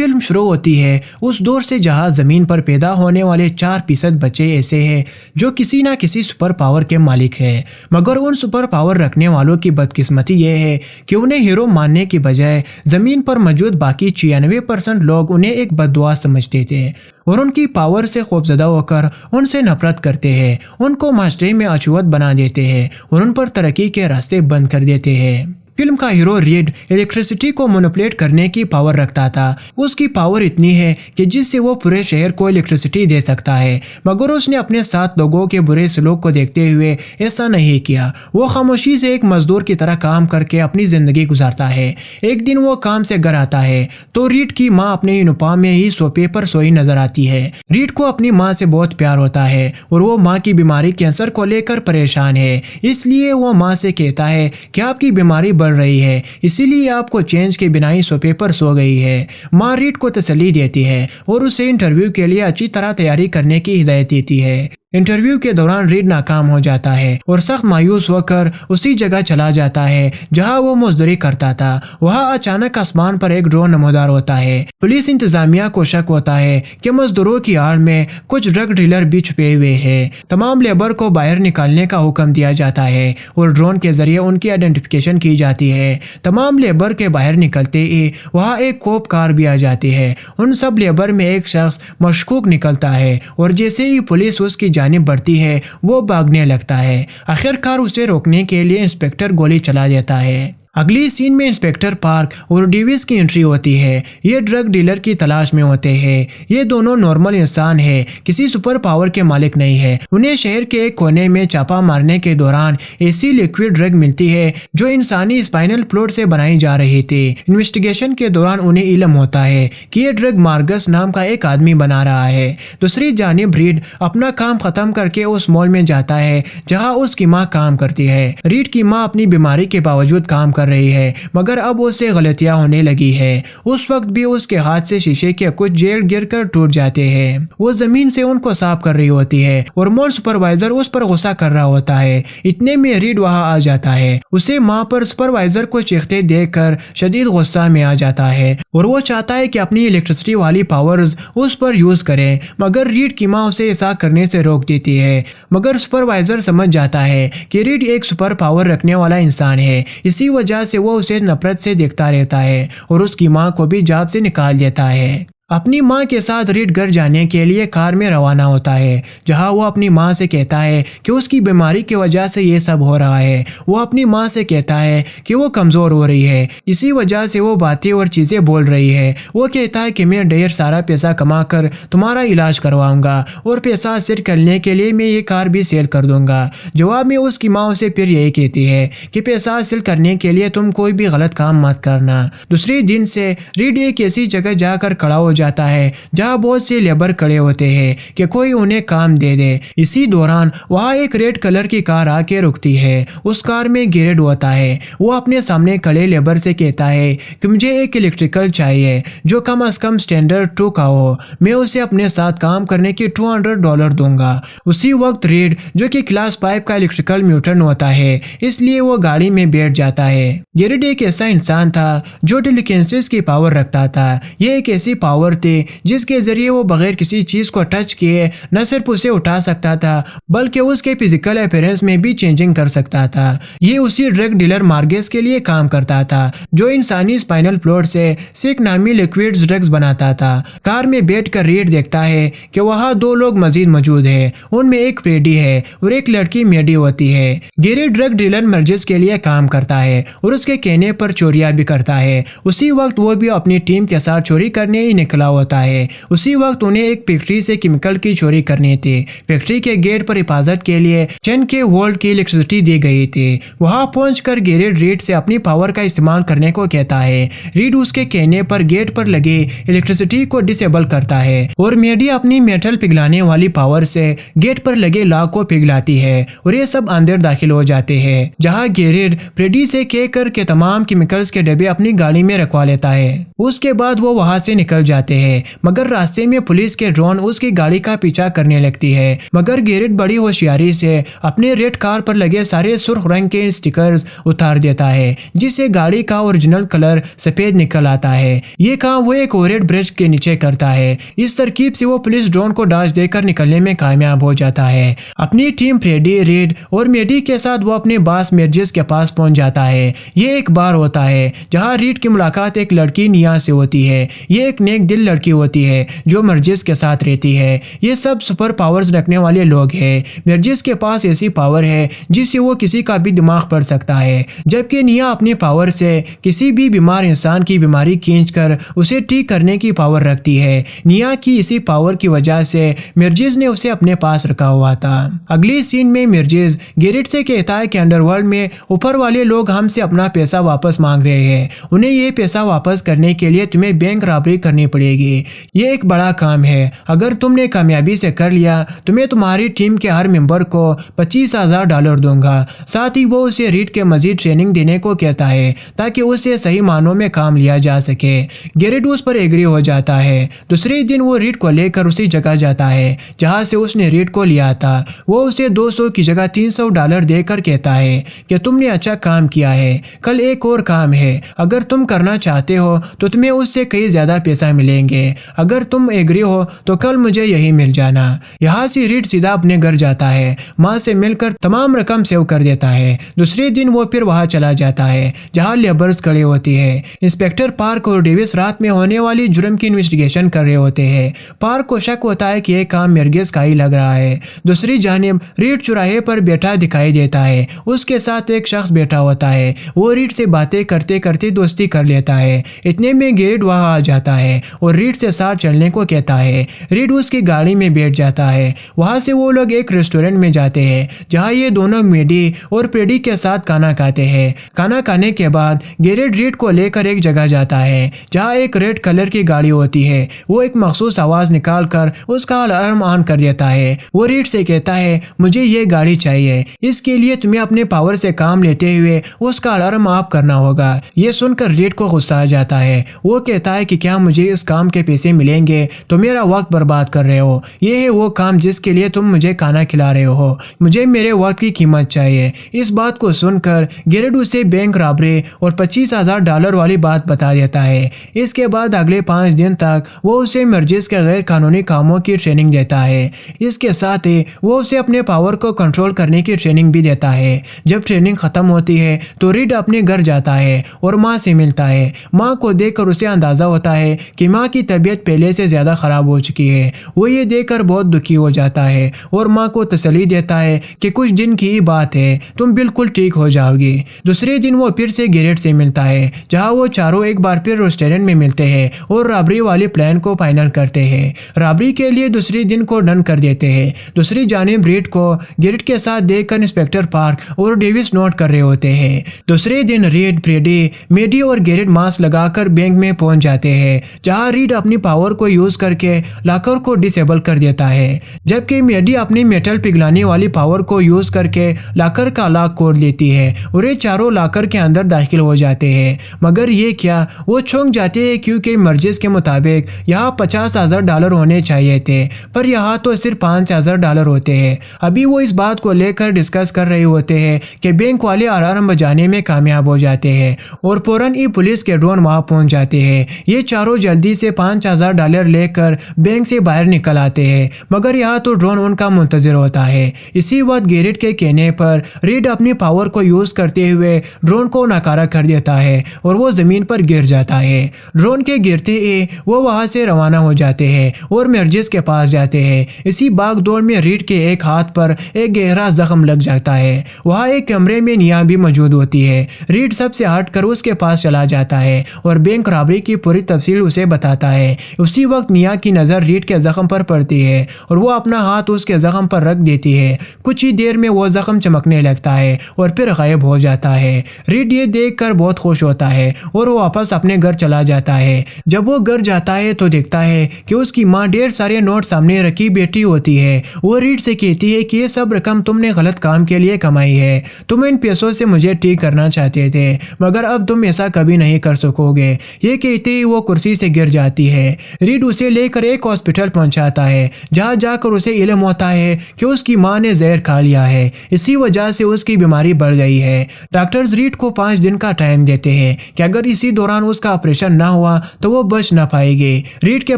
Film شروع ہوتی ہے اس دور سے جہاں زمین پر پیدا ہونے والے 4% بچے ایسے ہیں جو کسی نہ کسی سپر پاور کے مالک ہیں، مگر ان سپر پاور رکھنے والوں کی بدقسمتی یہ ہے کہ انہیں ہیرو ماننے کی بجائے زمین پر موجود باقی 96% لوگ انہیں ایک بددعا سمجھتے تھے اور ان کی پاور سے خوفزدہ ہو کر ان سے نفرت کرتے ہیں، ان کو معاشرے میں اچھوت بنا دیتے ہیں اور ان پر ترقی کے راستے بند کر دیتے ہیں۔ فلم کا ہیرو ریڈ الیکٹریسٹی کو مینپولیٹ کرنے کی پاور رکھتا تھا۔ اس کی پاور اتنی ہے کہ جس سے وہ پورے شہر کو الیکٹریسٹی دے سکتا ہے، مگر اس نے اپنے ساتھ لوگوں کے برے سلوک کو دیکھتے ہوئے ایسا نہیں کیا۔ وہ خاموشی سے ایک مزدور کی طرح کام کر کے اپنی زندگی گزارتا ہے۔ ایک دن وہ کام سے گھر آتا ہے تو ریڈ کی ماں اپنے یونیفارم میں ہی صوفے پر سوئی نظر آتی ہے۔ ریڈ کو اپنی ماں سے بہت پیار ہوتا ہے اور وہ ماں کی بیماری کینسر کو لے کر پریشان ہے، اس لیے وہ ماں سے کہتا ہے کہ آپ کی بیماری بڑھ رہی ہے، اسی لیے آپ کو چینج کے بنا ہی صوفے پر سو گئی ہے۔ ماں ریڈ کو تسلی دیتی ہے اور اسے انٹرویو کے لیے اچھی طرح تیاری کرنے کی ہدایت دیتی ہے۔ انٹرویو کے دوران ریڈ ناکام ہو جاتا ہے اور سخت مایوس ہو کر اسی جگہ چلا جاتا ہے جہاں وہ مزدوری کرتا تھا۔ وہاں اچانک آسمان پر ایک ڈرون نمودار ہوتا ہے۔ پولیس انتظامیہ کو شک ہوتا ہے کہ مزدوروں کی آڑ میں کچھ ڈرگ ڈیلر بھی چھپے ہوئے ہیں۔ تمام لیبر کو باہر نکالنے کا حکم دیا جاتا ہے اور ڈرون کے ذریعے ان کی آئیڈینٹیفیکیشن کی جاتی ہے۔ تمام لیبر کے باہر نکلتے ہی وہاں ایک کوپ کار بھی آ جاتی ہے۔ ان سب لیبر میں ایک شخص مشکوک نکلتا ہے اور جیسے ہی پولیس اس کی جانب بڑھتی ہے وہ بھاگنے لگتا ہے۔ آخرکار اسے روکنے کے لیے انسپکٹر گولی چلا دیتا ہے۔ اگلی سین میں انسپکٹر پارک اور ڈیوس کی انٹری ہوتی ہے۔ یہ ڈرگ ڈیلر کی تلاش میں ہوتے ہیں۔ یہ دونوں نارمل انسان ہیں، کسی سپر پاور کے مالک نہیں ہے۔ انہیں شہر کے ایک کونے میں چھاپا مارنے کے دوران ایسی لیکوڈ ڈرگ ملتی ہے جو انسانی اسپائنل فلوئڈ سے بنائی جا رہی تھی۔ انویسٹیگیشن کے دوران انہیں علم ہوتا ہے کہ یہ ڈرگ مارگس نام کا ایک آدمی بنا رہا ہے۔ دوسری جانب ریڈ اپنا کام ختم کر کے اس مال میں جاتا ہے جہاں اس کی ماں کام کرتی ہے۔ ریڈ کی ماں اپنی بیماری کے باوجود کام کر رہی ہے، مگر اب اس سے غلطیاں ہونے لگی ہے۔ اس وقت بھی اس کے ہاتھ سے شیشے کے کچھ جیڑ گر کر ٹوٹ جاتے ہیں۔ وہ زمین سے ان کو صاف کر رہی ہوتی ہے اور مال سپروائزر اس پر غصہ کر رہا ہوتا ہے۔ اتنے میں ریڈ وہاں آ جاتا ہے۔ اسے ماں پر سپروائزر کو چیختے دیکھ کر شدید غصہ میں آ جاتا ہے اور وہ چاہتا ہے کہ اپنی الیکٹریسٹی والی پاورز اس پر یوز کرے، مگر ریڈ کی ماں اسے ایسا کرنے سے روک دیتی ہے۔ مگر سپروائزر سمجھ جاتا ہے کہ ریڈ ایک سپر پاور رکھنے والا انسان ہے، اسی وجہ سے وہ اسے نفرت سے دیکھتا رہتا ہے اور اس کی ماں کو بھی جاب سے نکال دیتا ہے۔ اپنی ماں کے ساتھ ریڈ گھر جانے کے لیے کار میں روانہ ہوتا ہے جہاں وہ اپنی ماں سے کہتا ہے کہ اس کی بیماری کی وجہ سے یہ سب ہو رہا ہے۔ وہ اپنی ماں سے کہتا ہے کہ وہ کمزور ہو رہی ہے، اسی وجہ سے وہ باتیں اور چیزیں بول رہی ہے۔ وہ کہتا ہے کہ میں ڈھیر سارا پیسہ کما کر تمہارا علاج کرواؤں گا اور پیسہ حاصل کرنے کے لیے میں یہ کار بھی سیل کر دوں گا۔ جواب میں اس کی ماں اسے پھر یہی کہتی ہے کہ پیسہ حاصل کرنے کے لیے تم کوئی بھی غلط کام مت کرنا۔ دوسری دن سے ریڈ ایک ایسی جگہ جا کر کھڑا ہو جاتا ہے جہاں بہت سے لیبر کھڑے ہوتے ہیں کہ کوئی انہیں کام دے دے۔ اسی دوران وہاں ایک ریڈ کلر کی کار آ کے رکتی ہے۔ اس کار میں گیریڈ ہوتا ہے۔ وہ اپنے سامنے کھڑے لیبر سے کہتا ہے کہ مجھے ایک الیکٹریکل چاہیے جو کم از کم سٹینڈرڈ 2 کا ہو، میں اسے اپنے ساتھ کام کرنے کے $200 دوں گا۔ اسی وقت ریڈ جو کہ کلاس 5 کا الیکٹریکل میوٹن ہوتا ہے، اس لیے وہ گاڑی میں بیٹھ جاتا ہے۔ گیریڈ ایک ایسا انسان تھا جو ٹیلیکینسس کی پاور رکھتا تھا۔ یہ ایک ایسی پاور تھی جس کے ذریعے وہ بغیر کسی چیز کو ٹچ کیے نہ صرف اسے اٹھا سکتا تھا بلکہ اس کے فزیکل اپیرنس میں بھی چینجنگ کر سکتا تھا۔ یہ اسی ڈرگ ڈیلر مارگس کے لیے کام کرتا تھا جو انسانی اسپائنل فلوئڈ سے سیک نامی لیکوڈ ڈرگز بناتا تھا۔ کار میں بیٹھ کر ریڈ دیکھتا ہے کہ وہاں 2 لوگ مزید موجود ہیں۔ ان میں ایک فریڈی ہے اور ایک لڑکی میڈی ہوتی ہے۔ گیری ڈرگ ڈیلر مرجس کے لیے کام کرتا ہے اور اس کے کہنے پر چوریاں بھی کرتا ہے۔ اسی وقت وہ بھی اپنی ٹیم کے ساتھ چوری کرنے ہی نکلا ہوتا ہے۔ اسی وقت انہیں ایک فیکٹری سے کیمیکل کی چوری کرنی تھی۔ فیکٹری کے گیٹ پر حفاظت کے لیے 10K وولٹ کی الیکٹریسٹی دی گئی تھی۔ وہاں پہنچ کر گیریڈ ریڈ سے اپنی پاور کا استعمال کرنے کو کہتا ہے۔ ریڈ اس کے کہنے پر گیٹ پر لگی الیکٹریسٹی کو ڈسیبل کرتا ہے اور میڈی اپنی میٹل پگھلانے والی پاور سے گیٹ پر لگے لاک کو پگھلاتی ہے اور یہ سب اندر داخل ہو جاتے ہیں، جہاں گیریڈ فریڈی سے کہہ کر کے تمام کیمیکلز کے ڈبے اپنی گاڑی میں رکھوا لیتا ہے۔ اس کے بعد وہ وہاں سے نکل جاتے جاتے ہیں، مگر راستے میں پولیس کے ڈرون اس کی گاڑی کا پیچھا کرنے لگتی ہے۔ مگر گیرٹ بڑی ہوشیاری سے اپنے ریڈ کار پر لگے سارے سرخ رنگ کے سٹیکرز اتار دیتا ہے، جس سے گاڑی کا اوریجنل کلر سفید نکل آتا ہے۔ یہ کام وہ ایک اوورہیڈ برج کے نیچے کرتا ہے۔ اس ترکیب سے وہ پولیس ڈرون کو ڈاج دے کر نکلنے میں کامیاب ہو جاتا ہے۔ اپنی ٹیم فریڈی، ریڈ اور میڈی کے ساتھ وہ اپنے باس مرجز کے پاس پہنچ جاتا ہے۔ یہ ایک بار ہوتا ہے جہاں ریڈ کی ملاقات ایک لڑکی نیا سے ہوتی ہے۔ یہ ایک نیک دل لڑکی ہوتی ہے جو مرجز کے ساتھ رہتی ہے۔ یہ سب سپر پاورز رکھنے والے لوگ ہیں۔ مرجز کے پاس ایسی پاور ہے جس سے وہ کسی کا بھی دماغ پڑھ سکتا ہے، جبکہ نیا اپنی پاور سے کسی بھی بیمار انسان کی بیماری کھینچ کر اسے ٹھیک کرنے کی پاور رکھتی ہے۔ نیا کی اسی پاور کی وجہ سے مرجز نے اسے اپنے پاس رکھا ہوا تھا۔ اگلی سین میں مرجز گیرٹ سے کہتا ہے کہ انڈر ورلڈ میں اوپر والے لوگ ہم سے اپنا پیسہ واپس مانگ رہے ہیں۔ انہیں یہ پیسہ واپس کرنے کے لیے تمہیں بینک رابری کرنی پڑے گی۔ یہ ایک بڑا کام ہے، اگر تم نے کامیابی سے کر لیا تو میں تمہاری ٹیم کے ہر ممبر کو $25,000 دوں گا۔ ساتھ ہی وہ اسے ریڈ کے مزید ٹریننگ دینے کو کہتا ہے تاکہ اسے صحیح معنوں میں کام لیا جا سکے۔ گیرٹ اس پر ایگری ہو جاتا ہے۔ دوسرے دن وہ ریڈ کو لے کر اسی جگہ جاتا ہے جہاں سے اس نے ریڈ کو لیا تھا۔ وہ اسے $200 کی جگہ $300 دے کر کہتا ہے کہ تم نے اچھا کام کیا ہے، کل ایک اور کام ہے، اگر تم کرنا چاہتے ہو تو تمہیں اس سے کئی زیادہ پیسہ ملیں گے، اگر تم ایگری ہو تو کل مجھے یہی مل جانا۔ یہاں سے ریڈ سیدھا اپنے گھر جاتا ہے، ماں سے مل کر تمام رقم سیو کر دیتا ہے۔ دوسرے دن وہ پھر وہاں چلا جاتا ہے جہاں لیبرز کھڑے ہوتی ہے۔ انسپیکٹر پارک اور ڈیوس رات میں ہونے والی جرم کی انویسٹیگیشن کر رہے ہوتے ہیں۔ پارک کو شک ہوتا ہے کہ یہ کام مرگز کا ہی لگ رہا ہے۔ دوسری جانب ریڈ چوراہے پر بیٹھا دکھائی دیتا ہے، اس کے ساتھ ایک شخص بیٹھا ہوتا ہے۔ وہ ریڈ سے باتیں کرتے کرتے دوستی کر لیتا ہے۔ اتنے میں گیرٹ وہاں آ جاتا ہے اور ریڈ سے ساتھ چلنے کو کہتا ہے۔ ریڈ اس کی گاڑی میں بیٹھ جاتا ہے۔ وہاں سے وہ لوگ ایک ریسٹورنٹ میں جاتے ہیں جہاں یہ دونوں میڈی اور پیڈی کے ساتھ کھانا کھاتے ہیں۔ کھانا کھانے کے بعد گیرٹ ریڈ کو لے کر ایک جگہ جاتا ہے جہاں ایک ریڈ کلر کی گاڑی ہوتی ہے۔ وہ ایک مخصوص آواز نکال کر اس کا الارم آن کر دیتا ہے۔ وہ ریڈ سے کہتا ہے مجھے یہ گاڑی چاہیے، اس کے لیے تمہیں اپنے پاور سے کام لیتے ہوئے اس کا الارم آف کرنا ہوگا۔ یہ سن کر ریڈ کو غصہ آ جاتا ہے۔ وہ کہتا ہے کہ کیا مجھے اس کام کے پیسے ملیں گے؟ تو میرا وقت برباد کر رہے ہو، یہ ہے وہ کام جس کے لیے تم مجھے کھانا کھلا رہے ہو، مجھے میرے وقت کی قیمت چاہیے۔ اس بات کو سن کر گیرٹ اسے بینک رابری اور $25,000 والی بات بتا دیتا ہے۔ اس کے بعد اگلے 5 دن تک وہ اسے مرجز کے غیر قانونی کاموں کی ٹریننگ دیتا ہے۔ اس کے ساتھ ہی وہ اسے اپنے پاور کو کنٹرول کرنے کی ٹریننگ بھی دیتا ہے۔ جب ٹریننگ ختم ہوتی ہے تو ریڈ اپنے گھر جاتا ہے اور ماں سے ملتا ہے۔ ماں کو دیکھ کر اسے اندازہ ہوتا ہے کہ ماں کی طبیعت پہلے سے زیادہ خراب ہو چکی ہے۔ وہ یہ دیکھ کر بہت دکھی ہو جاتا ہے اور ماں کو تسلی دیتا ہے کہ کچھ دن کی ہی بات ہے، تم بالکل ٹھیک ہو جاؤ گی۔ دوسرے دن وہ پھر سے گیرٹ سے ملتا ہے جہاں وہ چاروں ایک بار پھر ریسٹورنٹ میں ملتے ہیں اور رابری والے پلان کو فائنل کرتے ہیں۔ رابری کے لیے دوسری دن کو ڈن کر دیتے ہیں۔ دوسری جانب ریڈ کو گیرٹ کے ساتھ دیکھ کر انسپیکٹر پارک اور ڈیوس نوٹ کر رہے ہوتے ہیں۔ دوسرے دن ریڈ، فریڈی، میڈی اور گیرٹ ماسک لگا کر بینک میں پہنچ جاتے ہیں جہاں ریڈ اپنی پاور کو یوز کر کے لاکر کو ڈسیبل کر دیتا ہے، جبکہ میڈی اپنی میٹل پگھلانے والی پاور کو یوز کر کے لاکر کا لاک کھول لیتی ہے اور یہ چاروں لاکر کے اندر داخل ہو جاتے ہیں۔ مگر یہ کیا، وہ چونک جاتے ہیں کیونکہ مرجز کے مطابق یہاں $50,000 ہونے چاہیے تھے، پر یہاں تو صرف $5,000 ہوتے ہیں۔ ابھی وہ اس بات کو لے کر ڈسکس کر رہے ہوتے ہیں کہ بینک والے الارم بجانے میں کامیاب ہو جاتے ہیں اور فوراً ہی پولیس کے ڈرون وہاں پہنچ جاتے ہیں۔ یہ چاروں جلدی سے $5,000 لے کر بینک سے باہر نکل آتے ہیں، مگر یہاں تو ڈرون ان کا منتظر ہوتا ہے۔ اسی وقت گیرٹ کے کہنے پر ریڈ اپنی پاور کو یوز کرتے ہوئے ڈرون کو ناکارہ کر دیتا ہے اور وہ زمین پر گر جاتا ہے۔ ڈرون کے گرتے ہی وہ وہاں سے روانہ ہو جاتے ہیں اور مرجز کے پاس جاتے ہیں۔ اسی باغ دوڑ میں ریڈ کے ایک ہاتھ پر ایک گہرا زخم لگ جاتا ہے۔ وہاں ایک کمرے میں نیا بھی موجود ہوتی ہے۔ ریڈ سب سے ہٹ کر اس کے پاس چلا جاتا ہے اور بینک رابری کی پوری تفصیل اسے بتاتا ہے۔ اسی وقت نیا کی نظر ریڈ کے زخم پر پڑتی ہے اور وہ اپنا ہاتھ اس کے زخم پر رکھ دیتی ہے۔ کچھ ہی دیر میں وہ زخم چمکنے لگتا ہے اور پھر غائب ہو جاتا ہے۔ ریڈ یہ دیکھ کر بہت خوش ہوتا ہے اور وہ واپس اپنے گھر چلا جاتا ہے۔ جب وہ گھر جاتا ہے تو دیکھتا ہے کہ اس کی ماں ڈھیر سارے نوٹ سامنے رکھی بیٹھی ہوتی ہے۔ وہ ریڈ سے کہتی ہے کہ یہ سب رقم تم نے غلط کام کے لیے کمائی ہے، تم ان پیسوں سے مجھے ٹھیک کرنا چاہتے تھے، مگر اب تم ایسا کبھی نہیں کر سکو گے۔ یہ کہتے ہی وہ کرسی سے گر جاتی ہے۔ ریڈ اسے لے کر ایک ہاسپٹل پہنچاتا ہے جہاں جا کر اسے علم ہوتا ہے کہ اس کی ماں نے زہر کھا لیا ہے، اسی وجہ سے اس کی بیماری بڑھ گئی ہے۔ ڈاکٹرز ریڈ کو 5 دن کا ٹائم دیتے ہیں کہ اگر اسی دوران اس کا آپریشن نہ ہوا تو وہ بچ نہ پائے گی۔ ریڈ کے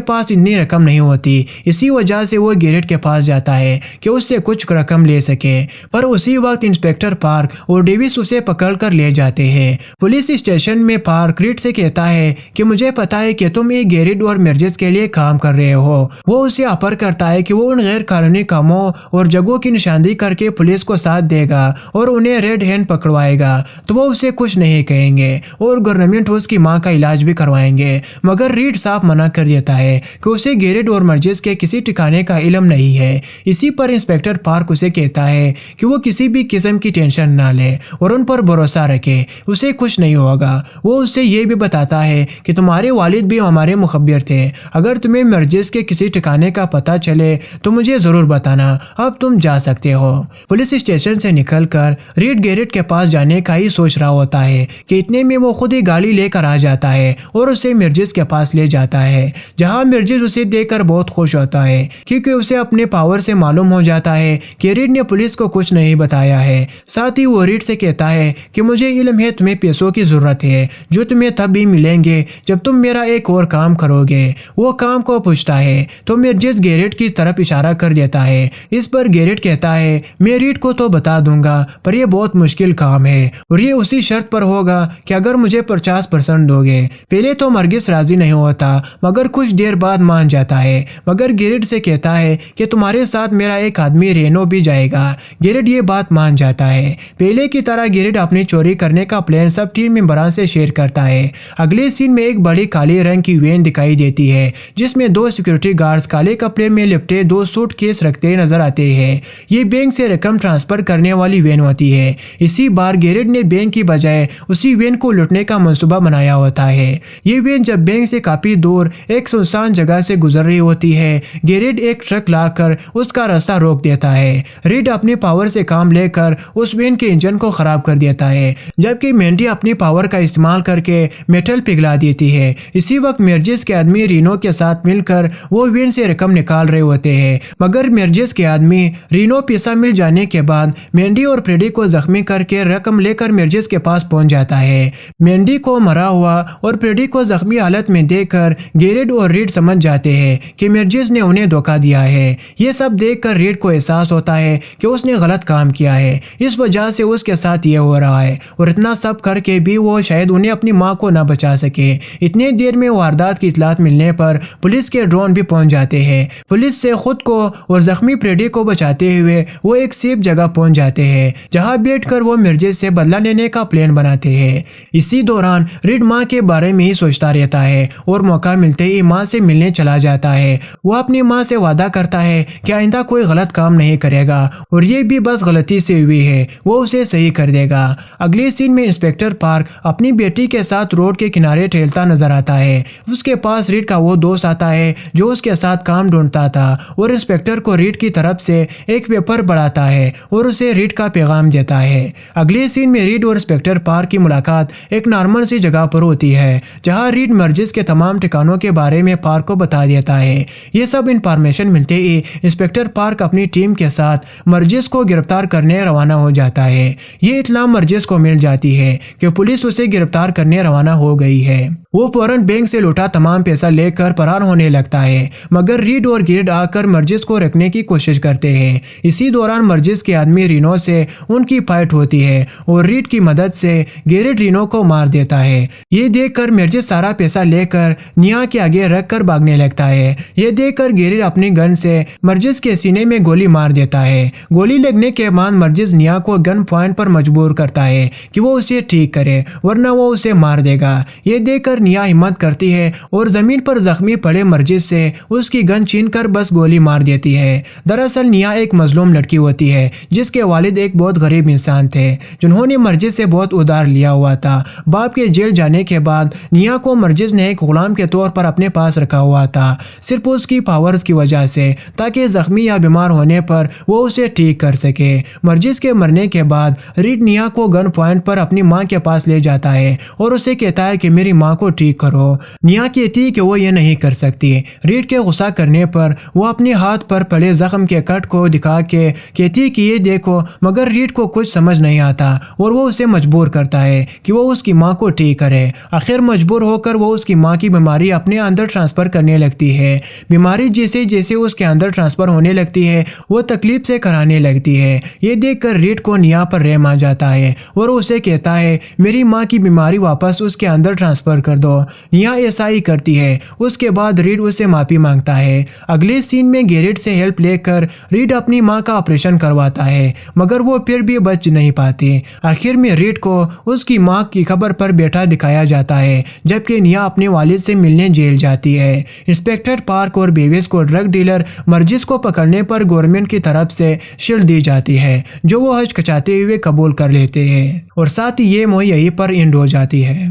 پاس اتنی رقم نہیں ہوتی، اسی وجہ سے وہ گیرٹ کے پاس جاتا ہے کہ اس سے کچھ رقم لے سکے، پر اسی وقت انسپیکٹر پارک اور ڈیوس اسے پکڑ کر لے جاتے ہیں۔ پولیس اسٹیشن میں پارک ریڈ سے کہتا ہے کہ مجھے پتا ہے کہ تم ایک گیرٹ اور مرجز کے لیے کام کر رہے ہو۔ وہ اسے اپر کرتا ہے کہ وہ ان غیر قانونی کاموں اور جگہوں کی نشاندہی کر کے پولیس کو ساتھ دے گا اور انہیں ریڈ ہینڈ پکڑوائے گا تو وہ اسے کچھ نہیں کہیں گے اور گورنمنٹ اس کی ماں کا علاج بھی کروائیں گے، مگر ریڈ صاف منع کر دیتا ہے کہ اسے گیرٹ اور مرجز کے کسی ٹھکانے کا علم نہیں ہے۔ اسی پر انسپیکٹر پارک اسے کہتا ہے کہ وہ کسی بھی قسم کی ٹینشن نہ لے اور ان پر بھروسہ رکھے، اسے کچھ نہیں ہوگا۔ وہ اسے یہ بھی بتاتا ہے کہ تمہارے والد بھی ہمارے مخبر تھے، اگر تمہیں مرجز کے کسی ٹھکانے کا پتہ چلے تو مجھے ضرور بتانا، اب تم جا سکتے ہو۔ پولیس اسٹیشن سے نکل کر ریڈ گیرٹ کے پاس جانے کا ہی سوچ رہا ہوتا ہے کہ اتنے میں وہ خود ہی گاڑی لے کر آ جاتا ہے اور اسے مرجز کے پاس لے جاتا ہے، جہاں مرجز اسے دیکھ کر بہت خوش ہوتا ہے کیونکہ اسے اپنے پاور سے معلوم ہو جاتا ہے کہ ریڈ نے پولیس کو کچھ نہیں بتایا ہے۔ ساتھ ہی وہ ریڈ سے کہتا ہے کہ مجھے علم ہے تمہیں پیسوں کی ضرورت ہے جو تمہیں تب بھی ملیں گے جب تم میرا ایک اور کام کرو گے۔ وہ کام کو پوچھتا ہے تو مرجز گیرٹ کی طرف اشارہ کر دیتا ہے۔ اس پر گیرٹ کہتا ہے میں ریڈ کو تو بتا دوں گا پر یہ بہت مشکل کام ہے اور یہ اسی شرط پر ہوگا کہ اگر مجھے 50% دو گے۔ پہلے تو مرگز راضی نہیں ہوتا مگر کچھ دیر بعد مان جاتا ہے، مگر گیرٹ سے کہتا ہے کہ تمہارے ساتھ میرا ایک آدمی رینو بھی جائے گا۔ گیرٹ یہ بات مان جاتا ہے۔ پہلے کی طرح گیرٹ اپنی چوری کرنے کا پلان سب ٹیم ممبران سے شیئر کرتا ہے۔ اگلے سین میں ایک بڑی کالے رنگ کی وین دکھائی دیتی ہے جس میں 2 سیکورٹی گارڈز کالے کپڑے میں لپٹے 2 سوٹ کیس رکھتے نظر آتے ہیں۔ یہ بینک سے رقم ٹرانسفر کرنے والی وین ہوتی ہے۔ اسی بار گیرٹ نے بینک کی بجائے اسی وین کو لوٹنے کا منصوبہ بنایا ہوتا ہے۔ یہ وین جب بینک سے کافی دور ایک سنسان جگہ سے گزر رہی ہوتی ہے، گیرٹ ایک ٹرک لا کر اس کا راستہ روک دیتا ہے۔ ریڈ اپنے پاور سے کام لے کر اس وین کے انجن کو خراب کر دیتا ہے، جبکہ مینڈی اپنی پاور کا استعمال کر کے میٹل پگھلا دیتی ہے۔ اسی وقت مرجز کے آدمی رینو کے ساتھ مل کر وہ وین سے رقم نکال رہے ہوتے ہیں، مگر مرجز کے آدمی رینو پیسہ مل جانے کے بعد مینڈی اور فریڈی کو زخمی کر کے رقم لے کر مرجز کے پاس پہنچ جاتا ہے۔ مینڈی کو مرا ہوا اور فریڈی کو زخمی حالت میں دیکھ کر گیرٹ اور ریڈ سمجھ جاتے ہیں کہ مرجز نے انہیں دھوکہ دیا ہے۔ یہ سب دیکھ کر ریڈ کو احساس ہوتا ہے کہ اس نے غلط کام کیا ہے، اس وجہ سے اس کے ساتھ یہ ہو رہا ہے اور اتنا سب کر کے بھی وہ شاید انہیں اپنی ماں کو نہ بچا سکے۔ اتنے دیر میں واردات کی اطلاعات ملنے پر پولیس کے ڈرون بھی پہنچ جاتے ہیں۔ پولیس سے خود کو اور زخمی فریڈی کو بچاتے ہوئے وہ ایک سیف جگہ پہنچ جاتے ہیں جہاں بیٹھ کر وہ مرجز سے بدلہ لینے کا پلان بناتے ہیں۔ اسی دوران ریڈ ماں کے بارے میں ہی سوچتا رہتا ہے اور موقع ملتے ہی ماں سے ملنے چلا جاتا ہے۔ وہ اپنی ماں سے وعدہ کرتا ہے کہ آئندہ کوئی غلط کام نہیں کرے گا اور یہ بھی بس غلطی سے ہوئی ہے، وہ اسے صحیح کر دے گا۔ اگلے سین میں انسپیکٹر پارک اپنی بیٹی کے ساتھ روڈ کے کنارے ٹہلتا نظر آتا ہے۔ اس کے پاس ریڈ کا وہ دوست آتا ہے جو اس کے ساتھ کام ڈھونڈتا تھا اور انسپیکٹر کو ریڈ کی طرف سے ایک پیپر بڑھاتا ہے اور اسے ریڈ کا پیغام دیتا ہے۔ اگلے سین میں ریڈ اور انسپیکٹر پارک کی ملاقات ایک نارمل سی جگہ پر ہوتی ہے جہاں ریڈ مرجز کے تمام ٹھکانوں کے بارے میں پارک کو بتا دیتا ہے۔ یہ سب انفارمیشن ملتے ہی انسپیکٹر پارک اپنی ٹیم کے ساتھ مرجز کو گرفتار کرنے روانہ ہو جاتا ہے۔ یہ اطلاع مرجز کو مل جاتی ہے کہ پولیس اسے گرفتار کرنے روانہ ہو گئی ہے۔ وہ فوراً بینک سے لوٹا تمام پیسہ لے کر فرار ہونے لگتا ہے، مگر ریڈ اور گیرٹ آ کر مرجز کو رکھنے کی کوشش کرتے ہیں۔ اسی دوران مرجز کے آدمی رینو سے ان کی فائٹ ہوتی ہے اور ریڈ کی مدد سے گیرٹ رینو کو مار دیتا ہے۔ یہ دیکھ کر مرجز سارا پیسہ لے کر نیا کے آگے رکھ کر بھاگنے لگتا ہے۔ یہ دیکھ کر گیرٹ اپنی گن سے مرجز کے سینے میں گولی مار دیتا ہے۔ گولی لگنے کے بعد مرجز نیا کو گن پوائنٹ پر مجبور کرتا ہے کہ وہ اسے ٹھیک کرے ورنہ وہ اسے مار دے گا۔ یہ دیکھ کر نیا ہمت کرتی ہے اور زمین پر زخمی پڑے مرجز سے اس کی گن چھین کر بس گولی مار دیتی ہے۔ دراصل نیا ایک مظلوم لڑکی ہوتی ہے جس کے والد ایک بہت غریب انسان تھے جنہوں نے مرجز سے بہت ادھار لیا ہوا تھا۔ باپ کے جیل جانے کے بعد نیا کو مرجز نے ایک غلام کے طور پر اپنے پاس رکھا ہوا تھا، صرف اس کی پاورز کی وجہ سے، تاکہ زخمی یا بیمار ہونے پر وہ اسے ٹھیک کر سکے۔ مرجز کے مرنے کے بعد ریڈ نیا کو گن پوائنٹ پر اپنی ماں کے پاس لے جاتا ہے اور اسے کہتا ہے کہ میری ماں کو ٹھیک کرو۔ نیا کہتی ہے کہ وہ یہ نہیں کر سکتی۔ ریڈ کے غصہ کرنے پر وہ اپنے ہاتھ پر پڑے زخم کے کٹ کو دکھا کے کہتی ہے کہ یہ دیکھو، مگر ریڈ کو کچھ سمجھ نہیں آتا اور وہ اسے مجبور کرتا ہے کہ وہ اس کی ماں کو ٹھیک کرے۔ آخر مجبور ہو کر وہ اس کی ماں کی بیماری اپنے اندر ٹرانسفر کرنے لگتی ہے۔ بیماری جیسے جیسے اس کے اندر ٹرانسفر ہونے لگتی ہے وہ تکلیف سے کرانے لگتی ہے۔ یہ دیکھ کر ریڈ کو نیا پر رحم آ جاتا ہے اور اسے کہتا ہے میری ماں کی بیماری واپس اس کے اندر ٹرانسفر کر دو۔ نیا ایسا ہی کرتی ہے۔ اس کے بعد ریڈ اسے معافی مانگتا ہے۔ اگلے سین میں گیریٹ سے ہیلپ لے کر ریڈ اپنی ماں کا آپریشن کرواتا ہے، مگر وہ پھر بھی بچ نہیں پاتی۔ آخر میں ریڈ کو اس کی ماں کی قبر پر بیٹھا دکھایا جاتا ہے جبکہ نیا اپنے والد سے ملنے جیل جاتی ہے۔ انسپیکٹر پارک اور بیویز کو ڈرگ ڈیلر مرجس کو پکڑنے پر گورنمنٹ کی طرف سے شیلڈ دی جاتی ہے جو وہ ہچکچاتے ہوئے قبول کر لیتے ہیں، اور ساتھ ہی یہ مووی یہیں پر اینڈ ہو جاتی ہے۔